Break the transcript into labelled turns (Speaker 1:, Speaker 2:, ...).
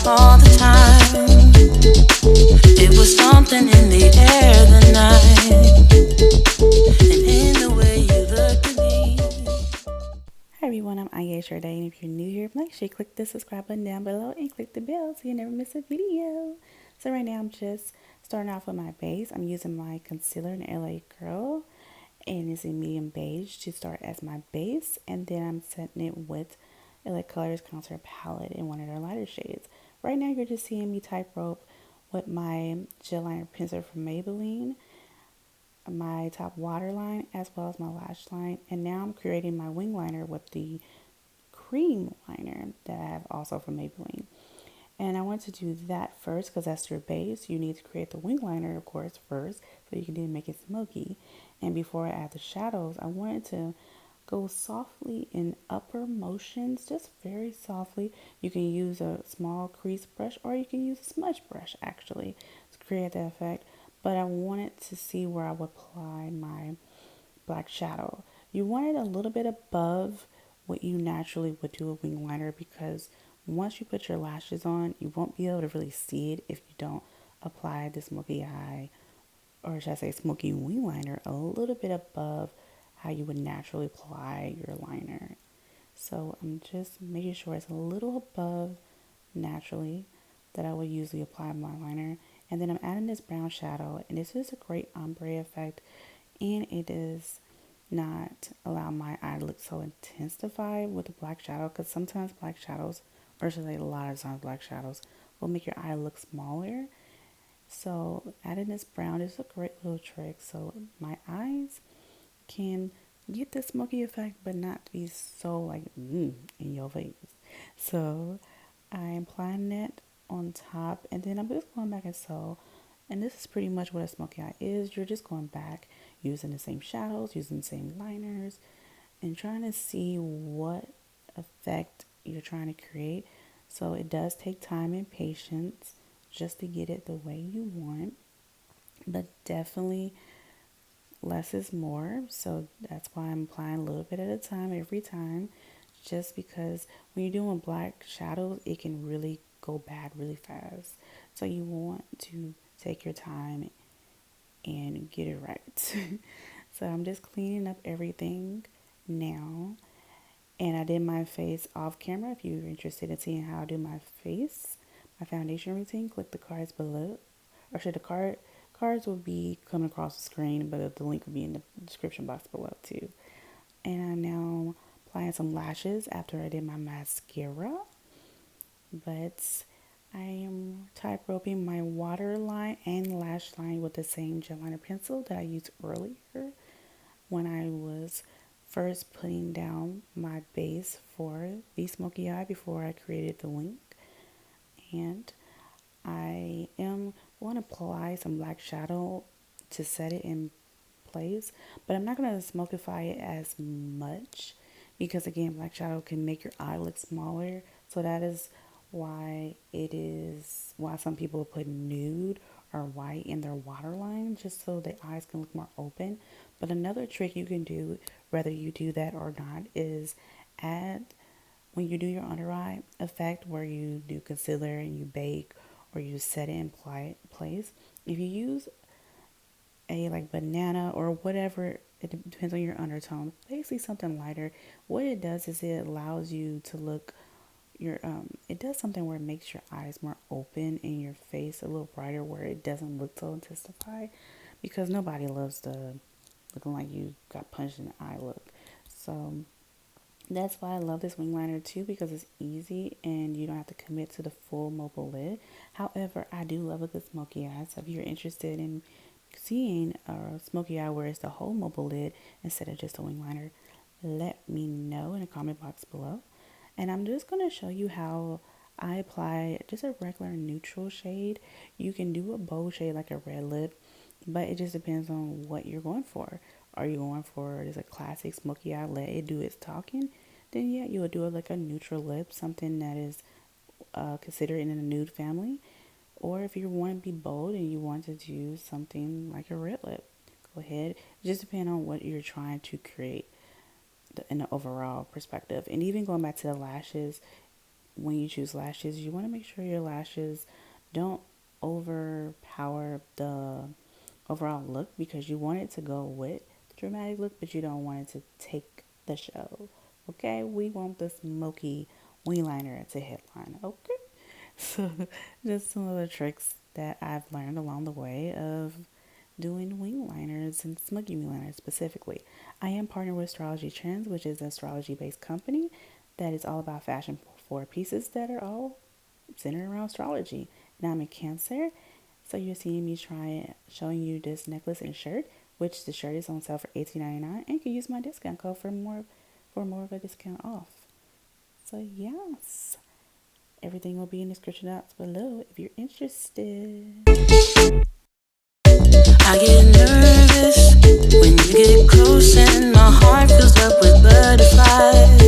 Speaker 1: all the time. It was something in the air the night, and in the way you looked at me.
Speaker 2: Hi everyone, I'm Ayesha Day, and if you're new here, make sure you click the subscribe button down below and click the bell so you never miss a video. So right now I'm just starting off with my base. I'm using my concealer in LA Girl, and it's in medium beige to start as my base, and then I'm setting it with LA Colors Contour Palette in one of their lighter shades. Right now you're just seeing me type rope with my gel liner pencil from Maybelline, my top waterline as well as my lash line, and now I'm creating my wing liner with the cream liner that I have also from Maybelline. And I want to do that first because that's your base. You need to create the wing liner, of course, first so you can then make it smoky. And before I add the shadows, I wanted to go softly in upper motions, just very softly. You can use a small crease brush or you can use a smudge brush actually to create that effect. But I wanted to see where I would apply my black shadow. You want it a little bit above what you naturally would do a wing liner, because once you put your lashes on, you won't be able to really see it if you don't apply the smoky eye, or should I say smoky wing liner, a little bit above how you would naturally apply your liner. So I'm just making sure it's a little above naturally that I would usually apply my liner. And then I'm adding this brown shadow, and this is a great ombre effect, and it does not allow my eye to look so intensified with the black shadow, because sometimes black shadows, or should I say a lot of times black shadows, will make your eye look smaller. So adding this brown is a great little trick so my eyes can get the smoky effect but not be so like in your face. So I'm applying that on top, and then I'm just going back and so, and this is pretty much what a smoky eye is. You're just going back using the same shadows, using the same liners, and trying to see what effect you're trying to create. So it does take time and patience just to get it the way you want, but definitely less is more. So that's why I'm applying a little bit at a time every time, just because when you're doing black shadows, it can really go bad really fast. So you want to take your time and get it right. So I'm just cleaning up everything now. And I did my face off camera. If you're interested in seeing how I do my face, my foundation routine, click the cards below. Or should the cards will be coming across the screen, but the link will be in the description box below too. And I'm now applying some lashes after I did my mascara. But I am type roping my waterline and lash line with the same gel liner pencil that I used earlier when I was first putting down my base for the smoky eye before I created the wing. And I am going to apply some black shadow to set it in place, but I'm not going to smokify it as much because again, black shadow can make your eye look smaller. So that is why some people put nude or white in their waterline, just so the eyes can look more open. But another trick you can do, whether you do that or not, is add, when you do your under eye effect where you do concealer and you bake or you set it in place, if you use a like banana or whatever, it depends on your undertone, basically something lighter, what it does is it allows you to look your it does something where it makes your eyes more open and your face a little brighter, where it doesn't look so intensified, because nobody loves the looking like you got punched in the eye look. So that's why I love this wing liner too, because it's easy and you don't have to commit to the full mobile lid. However, I do love a good smoky eye. So if you're interested in seeing a smoky eye where it's the whole mobile lid instead of just a wing liner, let me know in the comment box below. And I'm just going to show you how I apply just a regular neutral shade. You can do a bold shade like a red lip, but it just depends on what you're going for. Are you going for just a classic smoky eye, let it do its talking? Then yeah, you would do it like a neutral lip, something that is considered in the nude family. Or if you want to be bold and you want to do something like a red lip, go ahead. It just depends on what you're trying to create in the overall perspective. And even going back to the lashes, when you choose lashes, you want to make sure your lashes don't overpower the overall look, because you want it to go with the dramatic look, but you don't want it to take the show. Okay, we want the smoky wing liner to headline. Okay, so just some of the tricks that I've learned along the way of doing wing liners and smoky wing liners specifically. I am partnered with Astrology Trends, which is an astrology based company that is all about fashion for pieces that are all centered around astrology. And I'm a Cancer, so you're seeing me showing you this necklace and shirt, which the shirt is on sale for $18.99, and you can use my discount code for more of a discount off. So yes, everything will be in the description box below if you're interested.
Speaker 1: I get nervous when you get close and my heart fills up with butterflies.